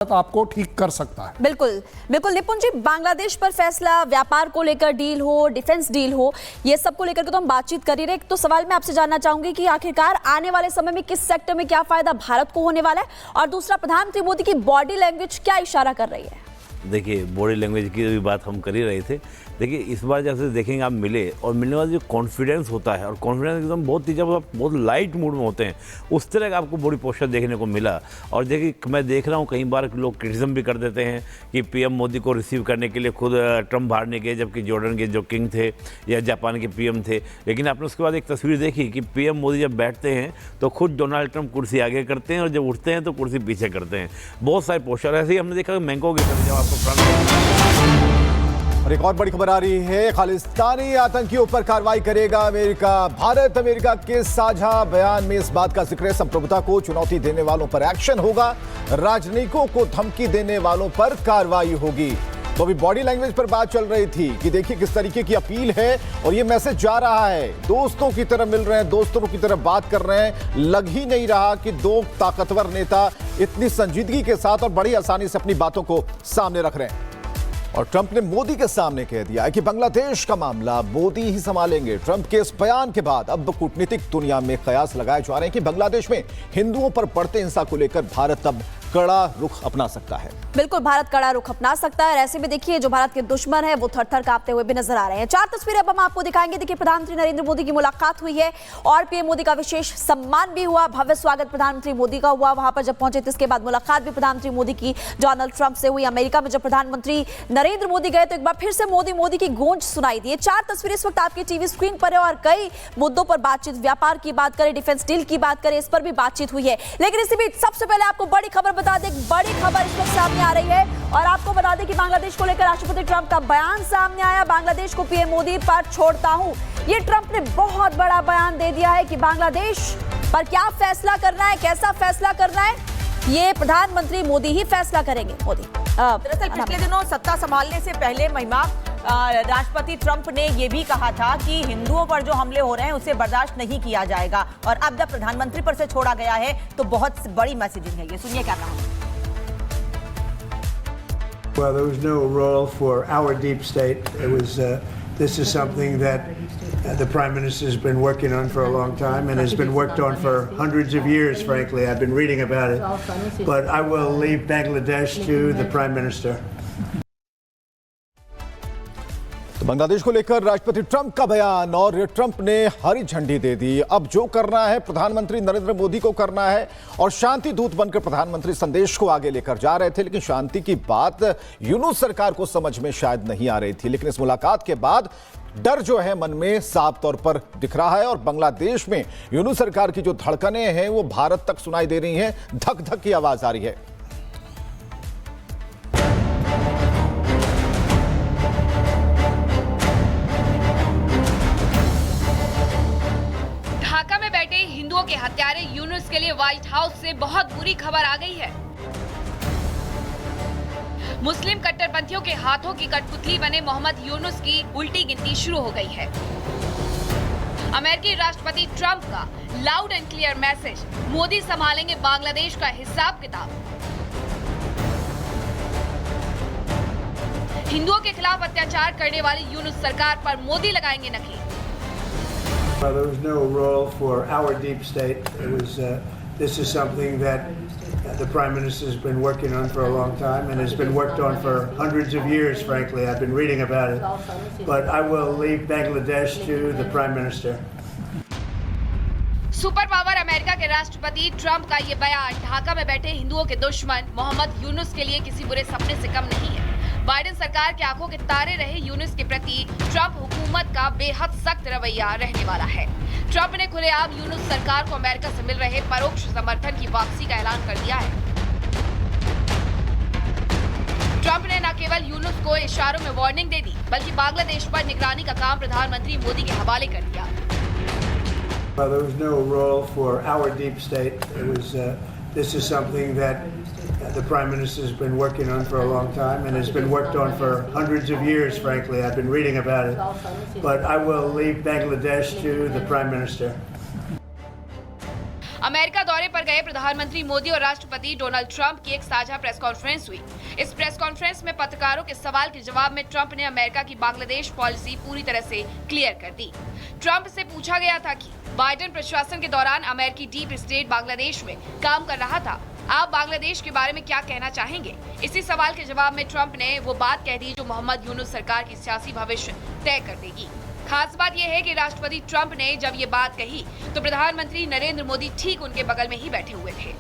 आपको ठीक कर सकता है। बिल्कुल बिल्कुल निपुण जी, बांग्लादेश पर फैसला, व्यापार को लेकर डील हो, डिफेंस डील हो, ये सब को लेकर के तो हम बातचीत कर ही रहे। तो सवाल मैं आपसे जानना चाहूंगी कि आखिरकार आने वाले समय में किस सेक्टर में क्या फायदा भारत को होने वाला है, और दूसरा प्रधानमंत्री मोदी की बॉडी लैंग्वेज क्या इशारा कर रही है? देखिए, बॉडी लैंग्वेज की भी बात हम कर ही रहे थे। देखिए, इस बार जैसे देखेंगे आप मिले, और मिलने वाला जो कॉन्फिडेंस होता है, और कॉन्फिडेंस एकदम बहुत ही, जब आप बहुत लाइट मूड में होते हैं, उस तरह का आपको बॉडी पोस्चर देखने को मिला। और देखिए, मैं देख रहा हूँ कई बार लोग क्रिटिसिज्म भी कर देते हैं कि पीएम मोदी को रिसीव करने के लिए खुद ट्रंप बाहर नहीं गए, जबकि जॉर्डन के जो किंग थे या जापान के पीएम थे। लेकिन आपने उसके बाद एक तस्वीर देखी कि पीएम मोदी जब बैठते हैं तो खुद डोनाल्ड ट्रंप कुर्सी आगे करते हैं, और जब उठते हैं तो कुर्सी पीछे करते हैं। बहुत सारे पोस्चर ऐसे ही हमने देखा मैंगो के जब आपको। और एक और बड़ी खबर आ रही है, खालिस्तानी आतंकियों पर कार्रवाई करेगा अमेरिका। भारत अमेरिका के साझा बयान में इस बात का जिक्र है, संप्रभुता को चुनौती देने वालों पर एक्शन होगा, राजनयिकों को धमकी देने वालों पर कार्रवाई होगी। तो अभी बॉडी लैंग्वेज पर बात चल रही थी कि देखिए किस तरीके की अपील है, और ये मैसेज जा रहा है, दोस्तों की तरह मिल रहे हैं, दोस्तों की तरह बात कर रहे हैं। लग ही नहीं रहा कि दो ताकतवर नेता इतनी संजीदगी के साथ और बड़ी आसानी से अपनी बातों को सामने रख रहे हैं। और ट्रंप ने मोदी के सामने कह दिया है कि बांग्लादेश का मामला मोदी ही संभालेंगे। ट्रंप के इस बयान के बाद अब कूटनीतिक दुनिया में कयास लगाए जा रहे हैं कि बांग्लादेश में हिंदुओं पर बढ़ते हिंसा को लेकर भारत अब कड़ा रुख अपना सकता है। बिल्कुल, भारत कड़ा रुख अपना सकता है। और ऐसे में देखिए, जो भारत के दुश्मन है वो थर-थर कांपते हुए भी नजर आ रहे हैं। 4 तस्वीरें अब हम आपको दिखाएंगे। देखिए, प्रधानमंत्री नरेंद्र मोदी की मुलाकात हुई है, और पीएम मोदी का विशेष सम्मान भी हुआ, भव्य स्वागत प्रधानमंत्री मोदी का हुआ वहां पर जब पहुंचे। इसके बाद मुलाकात भी प्रधानमंत्री मोदी की डोनाल्ड ट्रंप से हुई। अमेरिका में जब प्रधानमंत्री नरेंद्र मोदी गए तो एक बार फिर से मोदी मोदी की गूंज सुनाई दी। 4 तस्वीरें इस वक्त आपकी टीवी स्क्रीन पर है, और कई मुद्दों पर बातचीत, व्यापार की बात करें, डिफेंस डील की बात करें, इस पर भी बातचीत हुई है। लेकिन इसी बीच सबसे पहले आपको बड़ी खबर बता दें, बड़ी खबर इस वक्त सामने आ रही है, और आपको बता दें कि बांग्लादेश को लेकर राष्ट्रपति ट्रंप का बयान सामने आया। बांग्लादेश को पीएम मोदी पर छोड़ता हूं, ये ट्रंप ने बहुत बड़ा बयान दे दिया है कि बांग्लादेश पर क्या फैसला करना है, कैसा फैसला करना है, ये प्रधानमंत्री मोदी ही फैसला करेंगे। मोदी दरअसल पिछले दिनों सत्ता संभालने से पहले महिमा राष्ट्रपति ट्रंप ने यह भी कहा था कि हिंदुओं पर जो हमले हो रहे हैं उसे बर्दाश्त नहीं किया जाएगा, और अब जब प्रधानमंत्री पर से छोड़ा गया है तो बहुत बड़ी मैसेजिंग है। ये सुनिए क्या कहा। Well, there was no role for our deep state. It was. This is something that the Prime Minister has been working on for a long time, and has been worked on for hundreds of years. Frankly, I've been reading about it, but I will leave Bangladesh to the Prime Minister. तो बांग्लादेश को लेकर राष्ट्रपति Trump का बयान, और Trump ने हरी झंडी दे दी। अब जो करना है प्रधानमंत्री नरेंद्र मोदी को करना है, और शांति दूत बनकर प्रधानमंत्री संदेश को आगे लेकर जा रहे थे। लेकिन शांति की बात यूनुस सरकार को समझ में शायद नहीं आ रही थी। लेकिन इस मुलाकात के बाद डर जो है मन में साफ तौर पर दिख रहा है, और बांग्लादेश में यूनुस सरकार की जो धड़कनें हैं वो भारत तक सुनाई दे रही हैं, धक धक की आवाज आ रही है। ढाका में बैठे हिंदुओं के हत्यारे यूनुस के लिए व्हाइट हाउस से बहुत बुरी खबर आ गई है। मुस्लिम कट्टरपंथियों के हाथों की कठपुतली बने मोहम्मद यूनुस की उल्टी गिनती शुरू हो गई है। अमेरिकी राष्ट्रपति ट्रंप का loud and clear message, Modi संभालेंगे बांग्लादेश का हिसाब किताब। हिंदुओं के खिलाफ अत्याचार करने वाली यूनुस सरकार पर मोदी लगाएंगे नकेल। Well, there was no role for our deep state. It was. This is something that the Prime Minister has been working on for a long time, and has been worked on for hundreds of years. Frankly, I've been reading about it, but I will leave Bangladesh to the Prime Minister. Super power America के राष्ट्रपति Trump का ये बयान ढाका में बैठे हिंदुओं के दुश्मन मोहम्मद यूनुस के लिए किसी बुरे सपने से कम नहीं है। बाइडेन सरकार की आंखों के तारे रहे यूनुस के प्रति ट्रंप हुकूमत का बेहद सख्त रवैया रहने वाला है। ट्रंप ने खुलेआम यूनुस सरकार को अमेरिका से मिल रहे परोक्ष समर्थन की वापसी का ऐलान कर दिया है। ट्रंप ने न केवल यूनुस को इशारों में वार्निंग दे दी, बल्कि बांग्लादेश पर निगरानी का काम प्रधानमंत्री मोदी के हवाले कर दिया। Well, there was no role for our deep state. It was. This is something that the Prime Minister has been working on for a long time, and has been worked on for hundreds of years. Frankly, I've been reading about it, but I will leave Bangladesh to the Prime Minister. America दौरे पर गए प्रधानमंत्री मोदी और राष्ट्रपति Donald Trump की एक साझा press conference हुई। इस प्रेस कॉन्फ्रेंस में पत्रकारों के सवाल के जवाब में ट्रंप ने अमेरिका की बांग्लादेश पॉलिसी पूरी तरह से क्लियर कर दी। ट्रंप से पूछा गया था कि बाइडेन प्रशासन के दौरान अमेरिकी डीप स्टेट बांग्लादेश में काम कर रहा था, आप बांग्लादेश के बारे में क्या कहना चाहेंगे। इसी सवाल के जवाब में ट्रंप ने वो बात कह दी जो मोहम्मद यूनुस सरकार की सियासी भविष्य तय कर देगी। खास बात यह है कि राष्ट्रपति ट्रंप ने जब ये बात कही तो प्रधानमंत्री नरेंद्र मोदी ठीक उनके बगल में ही बैठे हुए थे।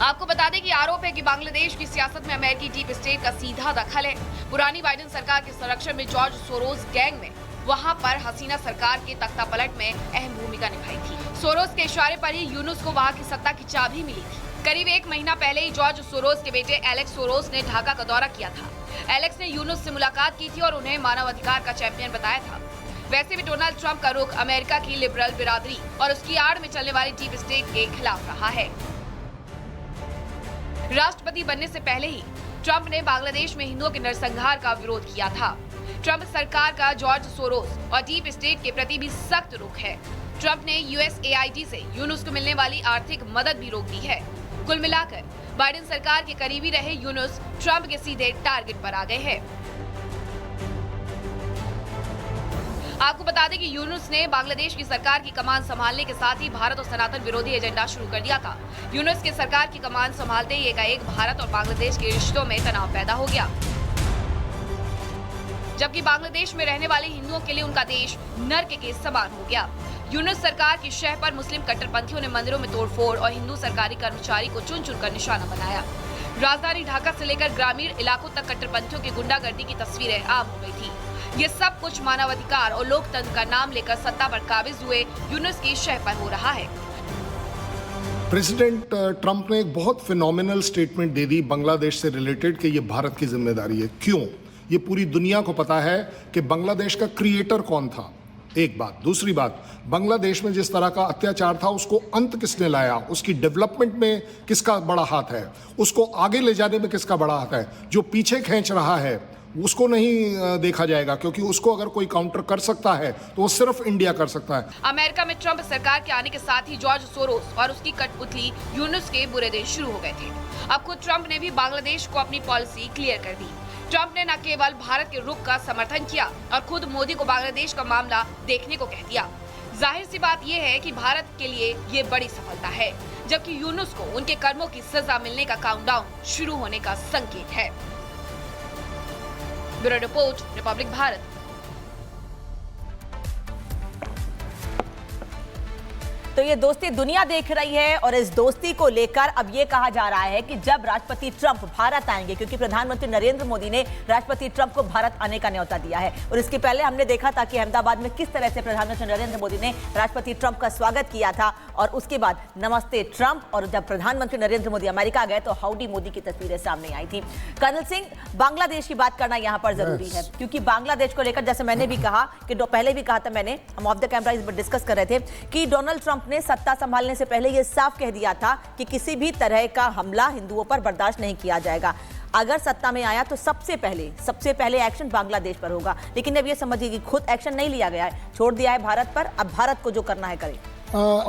आपको बता दें कि आरोप है कि बांग्लादेश की सियासत में अमेरिकी डीप स्टेट का सीधा दखल है। पुरानी बाइडेन सरकार के संरक्षण में जॉर्ज सोरोस गैंग में वहां पर हसीना सरकार के तख्ता पलट में अहम भूमिका निभाई थी। सोरोस के इशारे पर ही यूनुस को वहां की सत्ता की चाबी मिली थी। करीब 1 महीना पहले ही जॉर्ज सोरोस के बेटे एलेक्स सोरोस ने ढाका का दौरा किया था। एलेक्स ने यूनुस से मुलाकात की थी और उन्हें मानवाधिकार का चैंपियन बताया था। वैसे भी डोनाल्ड ट्रंप का रुख अमेरिका की लिबरल बिरादरी और उसकी आड़ में चलने वाली डीप स्टेट के खिलाफ रहा है। राष्ट्रपति बनने से पहले ही ट्रंप ने बांग्लादेश में हिंदुओं के नरसंहार का विरोध किया था। ट्रंप सरकार का जॉर्ज सोरोस और डीप स्टेट के प्रति भी सख्त रुख है। ट्रंप ने USAID से यूनुस को मिलने वाली आर्थिक मदद भी रोक दी है। कुल मिलाकर बाइडेन सरकार के करीबी रहे यूनुस ट्रंप के सीधे टारगेट पर आ गए हैं। आपको बता दें कि यूनुस ने बांग्लादेश की सरकार की कमान संभालने के साथ ही भारत और सनातन विरोधी एजेंडा शुरू कर दिया था। यूनुस के सरकार की कमान संभालते ही एकाएक भारत और बांग्लादेश के रिश्तों में तनाव पैदा हो गया, जबकि बांग्लादेश में रहने वाले हिंदुओं के लिए उनका देश नर्क के समान हो गया। यूनुस सरकार की शह पर मुस्लिम कट्टरपंथियों ने मंदिरों में तोड़फोड़ और हिंदू सरकारी कर्मचारी को चुन चुनकर निशाना बनाया। राजधानी ढाका से लेकर ग्रामीण इलाकों तक कट्टरपंथियों की गुंडागर्दी की तस्वीरें आम हो गई थी। ये सब कुछ मानवाधिकार और लोकतंत्र का नाम लेकर सत्ता पर काबिज हुए यूनुस की शह पर हो रहा है। प्रेसिडेंट ट्रंप ने एक बहुत फिनोमिनल स्टेटमेंट दे दी बांग्लादेश से रिलेटेड कि ये भारत की जिम्मेदारी है। क्यों? ये पूरी दुनिया को पता है कि बांग्लादेश का क्रिएटर कौन था, एक बात। दूसरी बात, बांग्लादेश में जिस तरह का अत्याचार था उसको अंत किसने लाया, उसकी डेवलपमेंट में किसका बड़ा हाथ है, उसको आगे ले जाने में किसका बड़ा हाथ है। जो पीछे खींच रहा है उसको नहीं देखा जाएगा, क्योंकि उसको अगर कोई काउंटर कर सकता है तो वो सिर्फ इंडिया कर सकता है। अमेरिका में ट्रंप सरकार के आने के साथ ही जॉर्ज सोरोस और उसकी कठपुतली यूनुस के बुरे दिन शुरू हो गए थे। अब खुद ट्रंप ने भी बांग्लादेश को अपनी पॉलिसी क्लियर कर दी। ट्रंप ने न केवल भारत के रुख का समर्थन किया और खुद मोदी को बांग्लादेश का मामला देखने को कह दिया। जाहिर सी बात यह है कि भारत के लिए ये बड़ी सफलता है, जबकि यूनुस को उनके कर्मों की सजा मिलने का काउंटडाउन शुरू होने का संकेत है। Bureau report, Republic Bharat. तो ये दोस्ती दुनिया देख रही है और इस दोस्ती को लेकर अब ये कहा जा रहा है कि जब राष्ट्रपति ट्रंप भारत आएंगे, क्योंकि प्रधानमंत्री नरेंद्र मोदी ने राष्ट्रपति ट्रंप को भारत आने का न्योता दिया है और इसके पहले हमने देखा था कि अहमदाबाद में किस तरह से प्रधानमंत्री नरेंद्र मोदी ने राष्ट्रपति ट्रंप का स्वागत किया था और उसके बाद नमस्ते ट्रंप, और जब प्रधानमंत्री नरेंद्र मोदी अमेरिका गए तो हाउडी मोदी की तस्वीरें सामने आई थी। कर्नल सिंह, बांग्लादेश की बात करना यहाँ पर जरूरी है, क्योंकि बांग्लादेश को लेकर जैसे मैंने भी कहा कि पहले भी कहा था, मैंने हम ऑफ द कैमरा इस पर डिस्कस कर रहे थे कि डोनाल्ड ट्रंप ने सत्ता संभालने से पहले यह साफ कह दिया था कि किसी भी तरह का हमला हिंदुओं पर बर्दाश्त नहीं किया जाएगा। अगर सत्ता में आया तो सबसे पहले एक्शन बांग्लादेश पर होगा, लेकिन अब ये समझिए कि खुद एक्शन नहीं लिया गया है, छोड़ दिया है भारत पर। अब भारत को जो करना है करे।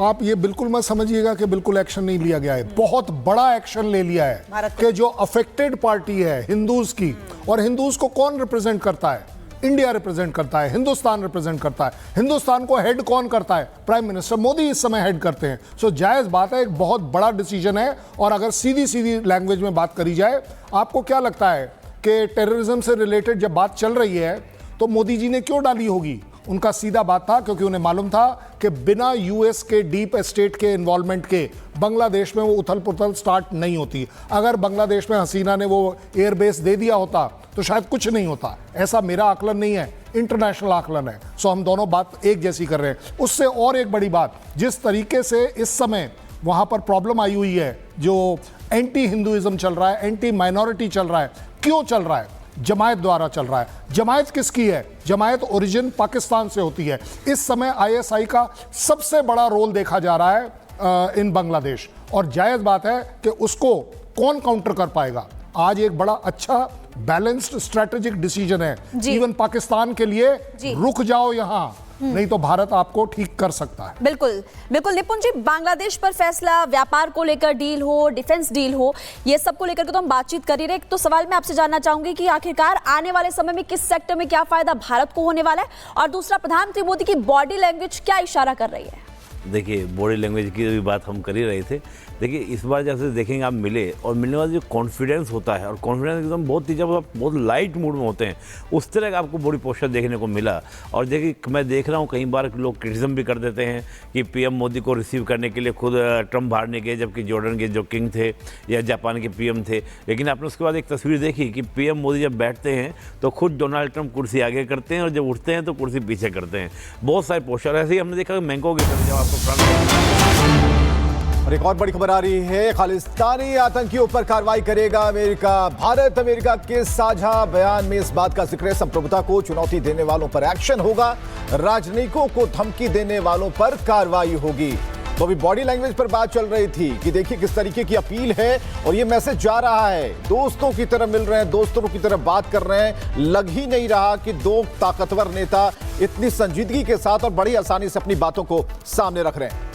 आप ये बिल्कुल मत समझिएगा कि बिल्कुल एक्शन नहीं लिया गया है, बहुत बड़ा एक्शन ले लिया है कि जो अफेक्टेड पार्टी है हिंदूज की, और हिंदूज को कौन रिप्रेजेंट करता है? इंडिया रिप्रेजेंट करता है, हिंदुस्तान रिप्रेजेंट करता है। हिंदुस्तान को हेड कौन करता है? प्राइम मिनिस्टर मोदी इस समय हेड करते हैं। सो जायज बात है, एक बहुत बड़ा डिसीजन है। और अगर सीधी लैंग्वेज में बात करी जाए, आपको क्या लगता है कि टेररिज्म से रिलेटेड जब बात चल रही है तो मोदी जी ने क्यों डाली होगी? उनका सीधा बात था क्योंकि उन्हें मालूम था कि बिना यूएस के डीप स्टेट के इन्वॉल्वमेंट के बांग्लादेश में वो उथल पुथल स्टार्ट नहीं होती। अगर बांग्लादेश में हसीना ने वो एयरबेस दे दिया होता तो शायद कुछ नहीं होता। ऐसा मेरा आकलन नहीं है, इंटरनेशनल आकलन है। सो हम दोनों बात एक जैसी कर रहे हैं। उससे और एक बड़ी बात, जिस तरीके से इस समय वहाँ पर प्रॉब्लम आई हुई है, जो एंटी हिंदुइज्म चल रहा है, एंटी माइनॉरिटी चल रहा है, क्यों चल रहा है? जमायत द्वारा चल रहा है। जमायत किसकी है? जमायत ओरिजिन पाकिस्तान से होती है। इस समय आईएसआई का सबसे बड़ा रोल देखा जा रहा है इन बांग्लादेश, और जायज बात है कि उसको कौन काउंटर कर पाएगा। आज एक बड़ा अच्छा बैलेंस्ड स्ट्रेटेजिक डिसीजन है इवन पाकिस्तान के लिए, रुक जाओ यहाँ, नहीं तो भारत आपको ठीक कर सकता है। बिल्कुल बिल्कुल निपुण जी, बांग्लादेश पर फैसला, व्यापार को लेकर डील हो, डिफेंस डील हो, ये सब को लेकर के तो हम बातचीत कर ही रहे। तो सवाल मैं आपसे जानना चाहूंगी कि आखिरकार आने वाले समय में किस सेक्टर में क्या फायदा भारत को होने वाला है, और दूसरा प्रधानमंत्री मोदी की बॉडी लैंग्वेज क्या इशारा कर रही है? देखिए, बॉडी लैंग्वेज की भी बात हम कर ही रहे थे। देखिए, इस बार जैसे देखेंगे आप मिले, और मिलने वाला जो कॉन्फिडेंस होता है, और कॉन्फिडेंस एकदम बहुत ही, जब आप बहुत लाइट मूड में होते हैं, उस तरह का आपको बॉडी पोस्चर देखने को मिला। और देखिए, मैं देख रहा हूँ कई बार लोग क्रिटिसिज्म भी कर देते हैं कि पीएम मोदी को रिसीव करने के लिए खुद ट्रंप बाहर नहीं गए, जबकि जॉर्डन के जो किंग थे या जापान के पीएम थे। लेकिन आपने उसके बाद एक तस्वीर देखी कि पीएम मोदी जब बैठते हैं तो खुद डोनाल्ड ट्रंप कुर्सी आगे करते हैं, और जब उठते हैं तो कुर्सी पीछे करते हैं। बहुत सारे पोस्चर ऐसे ही हमने देखा मैंगो के जब आपको। और एक और बड़ी खबर आ रही है, खालिस्तानी आतंकियों पर कार्रवाई करेगा अमेरिका। भारत अमेरिका के साझा बयान में इस बात का जिक्र है, संप्रभुता को चुनौती देने वालों पर एक्शन होगा, राजनयिकों को धमकी देने वालों पर कार्रवाई होगी। तो अभी बॉडी लैंग्वेज पर बात चल रही थी कि देखिए किस तरीके की अपील है, और ये मैसेज जा रहा है, दोस्तों की तरह मिल रहे हैं, दोस्तों की तरह बात कर रहे हैं। लग ही नहीं रहा कि दो ताकतवर नेता इतनी संजीदगी के साथ और बड़ी आसानी से अपनी बातों को सामने रख रहे हैं।